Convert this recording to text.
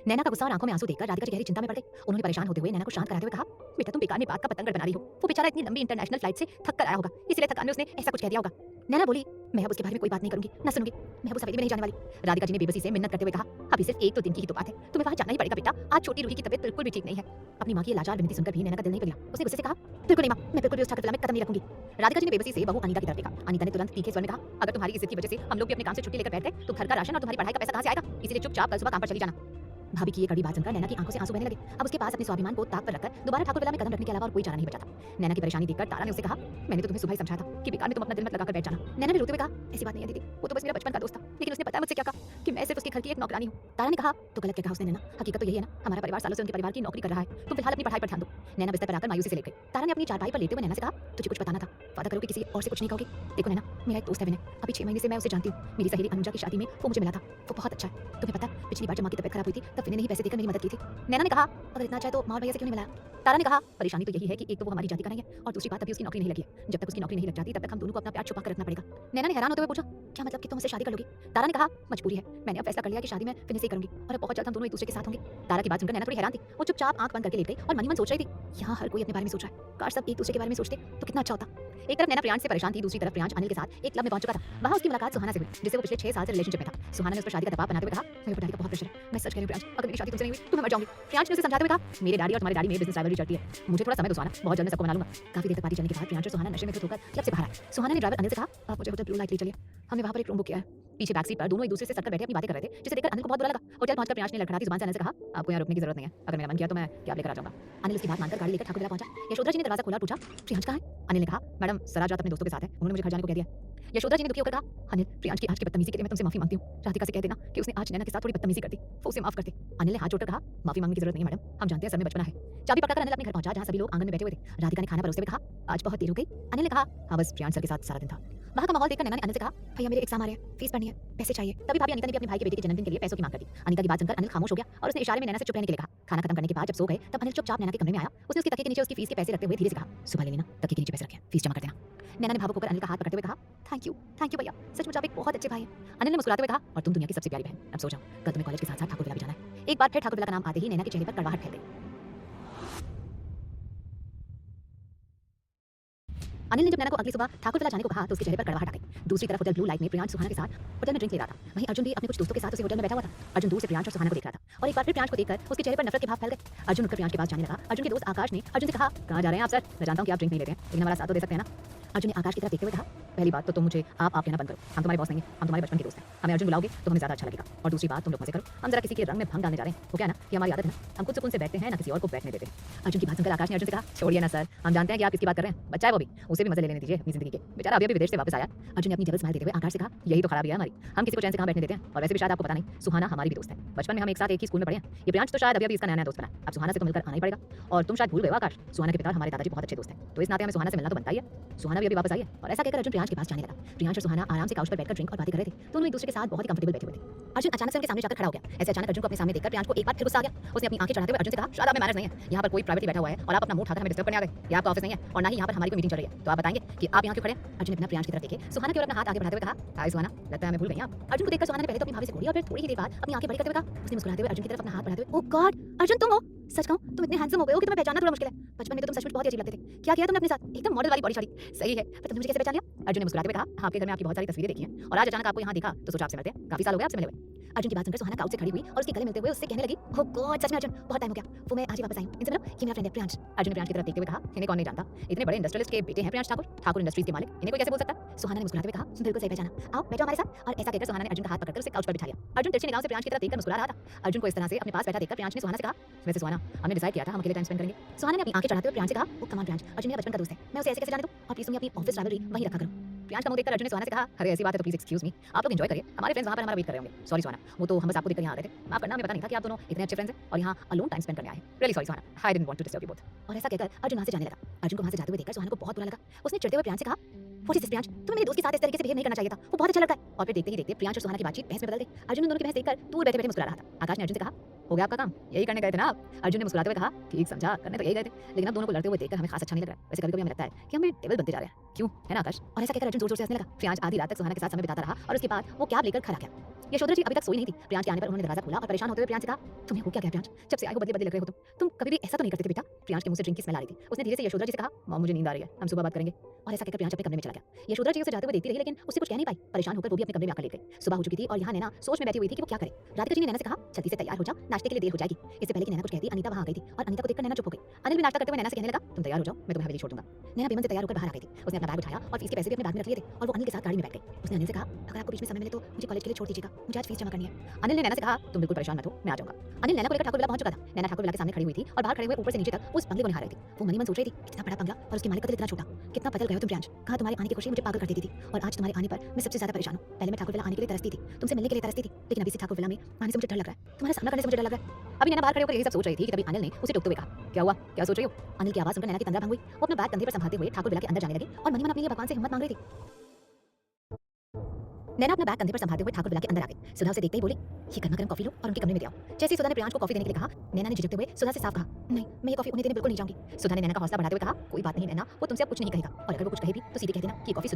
नैना का गुस्सा और आंखों में आंसू देखकर राधिका जी गहरी चिंता में पड़ गई। उन्होंने परेशान होते हुए नैना को शांत कराते हुए कहा, बेटा तुम बेकार में बात का पतंगड़ बना रही हो। वो बेचारा इतनी लंबी इंटरनेशनल फ्लाइट से थक कर आया होगा, इसलिए थकान में उसने ऐसा कुछ कह दिया होगा। नैना बोली, मैं अब उसके बारे में कोई बात नहीं करूंगी, न सुनूंगी। मैं अब उस हवेली में नहीं जाने वाली। राधिका जी ने बेबसी से मिन्नत करते हुए कहा, अभी सिर्फ एक तो दिन की ही तो बात है, तुम्हें वहां जाना ही पड़ेगा बेटा। आज छोटी रूही की तबीयत बिल्कुल भी ठीक नहीं है। अपनी मां की लाचार विनती सुनकर भी नैना का दिल नहीं पिघला। उसने गुस्से से कहा, बिल्कुल नहीं मां, मैं बिल्कुल भी उस ठाकुर में कदम नहीं रखूंगी। राधिका जी ने बेबसी से बहू अनीता की तरफ देखा। अनीता ने तुरंत तीखे स्वर में कहा, अगर तुम्हारी इज्जत की वजह से हम लोग भी अपने काम से छुट्टी लेकर बैठ गए तो घर का राशन और तुम्हारी पढ़ाई का पैसा कहां से आएगा? इसीलिए चुपचाप कल सुबह काम पर चली जाना। भाभी की ये कड़ी बात सुनकर नैना की आंखों से आंसू बहने लगे। अब उसके पास अपने स्वाभिमान को ताक पर रखकर दोबारा ठाकुर विला में कदम रखने के अलावा और कोई चारा नहीं बचा था। नैना की परेशानी देखकर तारा ने उससे कहा, मैंने तो तुम्हें सुबह ही समझाया था कि बेकार में तुम अपना दिल मत लगाकर बैठ जाना। नैना ने रोते हुए कहा, ऐसी बात नहीं है दीदी, वो तो बस मेरा बचपन का दोस्त था, लेकिन उसने पता है मुझसे क्या कहा कि मैं सिर्फ उसके घर की एक नौकरानी हूँ। तारा ने कहा, तो गलत क्या कहा उसने नैना? हकीकत तो यही है ना, हमारा परिवार सालों से उनके परिवार की नौकरी कर रहा है। तुम फिलहाल अपनी पढ़ाई पर ध्यान दो। नैना बिस्तर पर आकर मायूसी से लेट गई। तारा ने अपनी चारपाई पर लेटे हुए नैना से कहा, तुझे कुछ बताना था, वादा करो कि किसी और से कुछ नहीं कहोगी। देखो नैना, मेरा एक दोस्त है विनय, अभी 6 महीने से मैं उसे जानती हूँ। मेरी सहेली अनुजा की शादी में वो मुझे मिला था, वो बहुत अच्छा है। तुम्हें पता है पिछली बार जब मां की तबीयत खराब हुई थी तब विनय ने ही पैसे देकर मेरी मदद की थी। नैना ने कहा, अगर इतना अच्छा है तो मां और भैया से क्यों नहीं मिलाया? तारा ने कहा, परेशानी तो यही है कि एक तो वो हमारी जाति का नहीं है और दूसरी बात अभी उसकी नौकरी नहीं लगी है। जब तक उसकी नौकरी नहीं लग जाती तब तक हम दोनों को अपना प्यार छुपा कर रखना पड़ेगा। नैना ने हैरान होते हुए पूछा, क्या मतलब कि तुम मुझसे शादी कर लोगी? तारा ने कहा, मजबूरी है, मैंने अब फैसला कर लिया कि शादी मैं विनय से ही करूंगी और अब बहुत जल्द हम दोनों एक दूसरे के साथ होंगे। तारा की बात सुनकर नैना थोड़ी हैरान थी। वो चुपचाप आंख बंद करके लेट गई और मन ही मन सोच रही थी, यहाँ हर कोई अपने बारे में सोच रहा है, काश सब एक दूसरे के बारे में सोचते तो कितना अच्छा होता। एक तरफ नैना प्रियांश से परेशान थी, दूसरी तरफ प्रियांश अनिल के साथ एक क्लब में पहुंच चुका था। वहां उसकी मुलाकात सुहाना से हुई, जिससे वो पिछले 6 साल से रिलेशनशिप में था। सुहाना ने उस पर शादी का दबाव बनाते हुए कहा, मेरे ऊपर डैडी का बहुत प्रेशर है, मैं सच कह रही हूं प्रियांश, अगर मेरी शादी तुमसे नहीं हुई तो मैं मर जाऊंगी। प्रियांश ने उसे समझाते हुए कहा, मेरे डैडी और तुम्हारे डैडी में बिजनेस राइवलरी चलती है, मुझे थोड़ा समय दो सुहाना, बहुत जल्द मैं सबको मना लूंगा। काफी देर तक पार्टी चलने के बाद प्रियांश और सुहाना नशे में धुत होकर क्लब से बाहर आए। सुहाना ने ड्राइवर अनिल से कहा, आप मुझे होटल ब्लू लाइट ले चलिए, हमने वहां पर एक रूम बुक किया है। पीछे बैक सीट पर दोनों एक दूसरे से सटकर बैठे अपनी बातें कर रहे थे, जिसे देखकर अनिल को बहुत बुरा लगा। होटल पहुंचकर प्रियांश ने लड़खड़ाती जुबान से अनिल से कहा, आपको यहाँ रुकने की जरूरत नहीं है, अगर मेरा मन किया तो मैं कैब लेकर आ जाऊंगा। अनिल उसकी बात मानकर गाड़ी लेकर ठाकुर विला पहुंचा। यशोधरा जी ने दरवाजा खोला और पूछा, प्रियांश कहाँ है? अनिल ने कहा, मैडम सराज रात अपने दोस्तों के साथ है, उन्होंने मुझे घर जाने को कह दिया। यशोधरा जी ने दुखी होकर कहा, अनिल प्रियांश की आज की बदतमीजी के लिए मैं तुमसे माफी मांगती हूँ। राधिका से कह देना कि उसने आज नैना के साथ थोड़ी बदतमीजी कर दी, वो उसे माफ कर दे। अनिल ने हाथ जोड़कर कहा, माफी मांगने की जरूरत नहीं है मैडम, हम जानते हैं सब में बचपना है। चाबी पकड़कर अनिल अपने घर पहुंचा जहां सभी लोग आंगन में बैठे हुए थे। राधिका ने खाना परोसते हुए कहा, आज बहुत देर हो गई। अनिल ने कहा, हाँ बस प्रियांश सर के साथ सारा दिन था। वहां का माहौल देखकर नैना ने अनिल से कहा, भैया मेरे एग्जाम आ रहे हैं, फीस भरनी है, पैसे चाहिए। तभी भाभी अनीता ने भी अपने भाई के बेटे के जन्मदिन के लिए पैसों की मांग कर दी। अनीता की बात सुनकर अनिल खामोश हो गया और उसने इशारे में नैना से चुप रहने के लिए कहा। खाना खत्म करने के बाद जब सो गए तब अनिल चुपचाप नैना के कमरे में आया। उसने उसके तकिए के नीचे उसकी फीस के पैसे रखते हुए धीरे से कहा, सुबह ले लेना, तकिए के नीचे पैसे रखे हैं, फीस जमा कर देना। नैना ने भावुक होकर अनिल का हाथ पकड़ते हुए कहा, थैंक यू भैया, सचमुच आप एक बहुत अच्छे भाई हैं। अनिल ने मुस्कुराते हुए कहा, और तुम दुनिया की सबसे प्यारी बहन, अब सो जाओ, कल तुम्हें कॉलेज के साथ साथ ठाकुर विला भी जाना है। एक बार फिर ठाकुर विला का नाम आते ही नैना के चेहरे पर कड़वाहट फैल गई। अनिल ने जब नैना को अगली सुबह ठाकुर विला जाने को कहा तो उसके चेहरे पर कड़वाहट आ गई। दूसरी तरफ होटल ब्लू लाइट में प्रियांश सुहाना के साथ होटल में ड्रिंक ले रहा था। वहीं अर्जुन भी अपने कुछ दोस्तों के साथ उसी होटल में बैठा हुआ था। अर्जुन दूर से प्रियांश और सुहाना को देख रहा था और एक बार फिर प्रियांश को देखकर उसके चेहरे पर नफरत के भाव फैल गए। अर्जुन उठकर प्रियांश के पास जाने लगा। अर्जुन के दोस्त आकाश ने अर्जुन से कहा, कहाँ जा रहे हैं आप सर? मैं जानता हूँ कि आप ड्रिंक नहीं लेते हैं, लेकिन हमारा साथ तो दे सकते हैं ना। अर्जुन ने आकाश की तरफ देखते हुए कहा, पहली बात तो तुम मुझे आप कहना बंद करो, हम तुम्हारे बॉस नहीं हैं, हम तुम्हारे बचपन के दोस्त हैं। हमें अर्जुन बुलाओगे तो हमें ज्यादा अच्छा लगेगा। और दूसरी बात, तुम लोग मजे करो, हम जरा किसी के रंग में भंग डालने जा रहे हैं। वो क्या है ना कि हमारी आदत है ना, हम खुद सुकून से बैठते हैं ना किसी और को बैठने देते हैं। अर्जुन की बात सुनकर आकाश ने अर्जुन से कहा, छोड़िए ना सर, हम जानते हैं कि आप किसकी बात कर रहे हैं, बच्चा है वो भी, उसे भी मजे लेने दीजिए अपनी जिंदगी के, बेचारा अभी विदेश से वापस आया। अर्जुन ने अपनी डबल स्माइल देते हुए आकाश से कहा, यही तो खराबी है हमारी, हम किसी को चैन से कहाँ बैठने देते हैं। और वैसे भी शायद आपको पता नहीं, सुहाना हमारी भी दोस्त है, बचपन में हम एक साथ एक ही स्कूल में पढ़े हैं। ये प्रियांश तो शायद अभी इसका नया दोस्त बना, अब सुहाना से तो मिलकर आना ही पड़ेगा। और तुम शायद भूल गए हो आकाश, सुहाना के पिता हमारे दादाजी बहुत अच्छे दोस्त हैं, तो इस नाते हमें सुहाना से मिलना तो बनता ही है। सुहाना भी अभी वापस आई है। और ऐसा कहकर अर्जुन प्रियांश के पास जाने लगा। प्रियांश और सुहाना आराम से काउच पर बैठकर ड्रिंक और बातें कर रहे थे। दोनों एक दूसरे के साथ बहुत ही कंफर्टेबल बैठे हुए थे। अर्जुन अचानक से उनके सामने जाकर खड़ा हो गया। ऐसे अचानक अर्जुन को अपने सामने देखकर प्रियांश को एक बार फिर गुस्सा आ गया। उसने अपनी आंखें चढ़ाते हुए अर्जुन से कहा, शायद आप में मैनर्स नहीं है, यहाँ पर कोई प्राइवेटली बैठा हुआ है और आप अपना मुंह उठाकर हमें डिस्टर्ब करने आ गए। ये आपका ऑफिस नहीं है और ना ही यहाँ पर हमारी कोई मीटिंग चल रही है, तो आप बताएंगे कि आप यहाँ क्यों खड़े हैं? अर्जुन ने अपना प्रियांश की तरफ देखे, सुहाना की ओर अपना हाथ आगे बढ़ाते हुए कहा, हाय सुहाना, लगता है हमें भूल गई आप। अर्जुन को देखकर सुहाना ने पहले तो अपनी भाभी से घूरी और फिर थोड़ी ही देर बाद अपनी आंखें बड़ी करते हुए कहा, उसने मुस्कुराते हुए अर्जुन की तरफ अपना हाथ बढ़ाते हुए, ओह गॉड अर्जुन तुम हो? सच कहूं तुम इतने हैंडसम हो गए हो कि तुम्हें पहचानना थोड़ा मुश्किल है। बचपन में तो तुम सचमुच बहुत ही अजीब लगते थे। क्या किया तुमने अपने साथ? एकदम मॉडल वाली बॉडी शादी। सही है, पर तुमने मुझे कैसे पहचान लिया? अर्जुन ने मुस्कुराते हुए कहा, आपके घर में आपकी बहुत सारी तस्वीरें देखी हैं और आज अचानक आपको यहाँ देखा तो सोचा आपसे मिलते हैं, काफी साल हो गए आपसे मिले हुए। अर्जुन की बात सुनकर सुहाना काउच से खड़ी हुई और उसके गले मिलते हुए उससे कहने लगी, ओह गॉड सच में अर्जुन, बहुत टाइम हो गया, वो मैं आज ही वापस आई हूं। इनसे मिलो, ये मेरा फ्रेंड है प्रियांश। अर्जुन ने प्रियांश की तरफ देखते हुए कहा, इन्हें कौन नहीं जानता, इतने बड़े इंडस्ट्रियलिस्ट के बेटे हैं प्रियांश ठाकुर, ठाकुर इंडस्ट्रीज के मालिक, इन्हें कोई कैसे बोल सकता है? सुहाना ने मुस्कुराते हुए कहा, बिल्कुल सही पहचाना, आओ बैठो हमारे साथ। और ऐसा कहकर सुहाना ने अर्जुन का हाथ पकड़कर उसे काउच पर बिठा लिया। अर्जुन तिरछी निगाहों से प्रियांश की तरफ देखकर मुस्कुरा रहा था। अर्जुन को इस तरह से अपने पास बैठा देखकर प्रियांश ने सुहाना से कहा, वैसे सुहाना हमने डिसाइड किया था हम अकेले टाइम स्पेंड करेंगे। सुहाना ने अपनी आंखें चढ़ाते हुए प्रियांश से कहा, ओ कम ऑन प्रियांश, अर्जुन मेरा बचपन का दोस्त है, मैं उसे ऐसे कैसे जाने दूं? और प्लीज तुम अपनी ऑफिस राइवलरी वहीं रखा करो। प्रियांश का मुंह देखकर अर्जुन ने सुहाना से कहा, अरे ऐसी बात है तो प्लीज एक्सक्यूज मी, आप लोग एंजॉय करिए, हमारे फ्रेंड्स वहां पर हमारा वेट कर रहे होंगे। सॉरी सुहाना, वो तो हम बस आपको देखकर यहाँ आ रहे थे, माफ करना, हमें पता नहीं था कि आप दोनों इतने अच्छे फ्रेंड्स हैं और यहाँ अलोन टाइम स्पेंड करने आए हैं। Really sorry Suhana, I didn't want to disturb you both. और ऐसा कहकर अर्जुन वहां से जाने लगा। अर्जुन को वहां से जाते हुए देखकर सुहाना को बहुत बुरा लगा। उसने चिढ़ते हुए प्रियांश से कहा, व्हाट इज दिस प्रियांश, तुम्हें मेरे दोस्त के साथ इस तरीके से बिहेव नहीं करना चाहिए था, वो बहुत अच्छा लगता है। और फिर देखते ही देखते प्रियांश और सुहाना की बातचीत बहस में बदल गई। अर्जुन ने दोनों की बहस देखकर दूर बैठे बैठे मुस्कुरा रहा था। आकाश ने अर्जुन से कहा, हो गया आपका काम, यही करने गए थे ना आप? अर्जुन ने मुस्कुराते हुए कहा, ठीक समझा, करने तो यही गए थे, लेकिन अब दोनों को लड़ते हुए देखकर हमें खास अच्छा नहीं लग रहा है। वैसे कभी-कभी हमें लगता है कि हम टेबल बनते जा रहे हैं, क्यों है ना आकाश? और ऐसा कहकर अर्जुन जोर-जोर से हंसने लगा। प्रियांश आधी रात तक सुहाना के साथ समय बिताता रहा और उसके बाद वो कैब लेकर घर आ गया। यशोधरा जी अभी तक सोई नहीं थी। प्रियांश के आने पर उन्होंने दरवाजा खोला और परेशान होते हुए प्रियांश से कहा, तुम्हें हो क्या गया प्रियांश? जब से आए हो बदले-बदले लग रहे हो तुम। तुम कभी भी ऐसा तो नहीं करते थे बेटा। प्रियांश के मुंह से ड्रिंक की स्मेल आ रही थी। उसने धीरे से यशोधरा जी से कहा, मॉम मुझे नींद आ रही है, हम सुबह बात करेंगे। और ऐसा कहकर प्रियांश अपने कमरे में चला गया। यशोधरा जी उसे जाते हुए देखती रही लेकिन उससे कुछ कह नहीं पाई। परेशान होकर वो भी अपने कमरे में आकर लेट गई। सुबह हो चुकी थी और यहाँ नैना सोच में बैठी हुई थी कि वो क्या करे। राधिका जी ने नैना से कहा, जल्दी से तैयार हो जा, नाश्ते के लिए देर हो जाएगी। इससे पहले कि नैना कुछ कहती अनीता वहां आ गई थी और अनीता को देखकर नैना चुप हो गई। अनिल भी नाश्ता करते हुए नैना से कहने लगा, तुम तैयार हो जाओ, मैं तुम्हें हवेली छोड़ दूंगा। नैना बेमन से तैयार होकर बाहर आ गई थी। उसने अपना बैग उठाया और फीस के पैसे भी अपने बैग में रख लिए थे और वो अनिल के साथ गाड़ी में बैठ गई। उसने अनिल से कहा, अगर आपको बीच में समय मिले तो मुझे कॉलेज के लिए छोड़ दीजिएगा, मुझे आज फीस जमा करनी है। अनिल ने नैना से कहा, तुम बिल्कुल परेशान मत हो, मैं आ जाऊंगा। अनिल नैना को लेकर ठाकुर विला पहुंच चुका था। नैना ठाकुर विला के सामने खड़ी हुई थी और बाहर खड़े हुए ऊपर से नीचे तक उस बंगले को निहार रही थी। वो मनी मन सोच रही थी, कितना बड़ा बंगला और उसके मालिक का दिल इतना छोटा। कितना बदल गए हो तुम प्रियांश। कहां तुम्हारे आने की खुशी मुझे पागल कर देती थी और आज तुम्हारे आने पर मैं सबसे ज्यादा परेशान हूं। पहले मैं ठाकुर विला आने के लिए तरसती थी, तुमसे मिलने के लिए तरसती थी, लेकिन अभी से ठाकुर विला में आने से मुझे डर लग रहा है। तुम्हारा सामना करने से मुझे डर लग रहा है। अभी नैना बाहर खड़े होकर यही सब सोच रही थी कि तभी अनिल ने उसे टोकते हुए कहा, क्या हुआ, क्या सोच रही हो? अनिल की आवाज सुनकर नैना की तंद्रा भंग हुई। वो अपना बैग कंधे पर संभालते हुए ठाकुर विला के अंदर जाने लगी और मनी मन अपने लिए भगवान से हिम्मत मांग रही थी। नैना अपना बैग कंधे पर संभालते हुए ठाकुर विला के अंदर आ गई। सुधा उसे देखते ही बोली, ये गर्मा गर्म कॉफी लो और उनके कमरे में ले आओ। जैसे ही सुधा ने प्रियांश को कॉफी देने के लिए कहा, नैना ने झिझकते हुए सुधा से साफ कहा, नहीं, मैं ये कॉफी उन्हें देने बिल्कुल नहीं जाऊंगी। सुधा ने नैना का हौसला बढ़ाते हुए कहा, कोई बात नहीं नैना, वो तुमसे अब कुछ नहीं कहेगा और अगर वो कुछ कहे भी तो सीधे कह देना कि ये कॉफी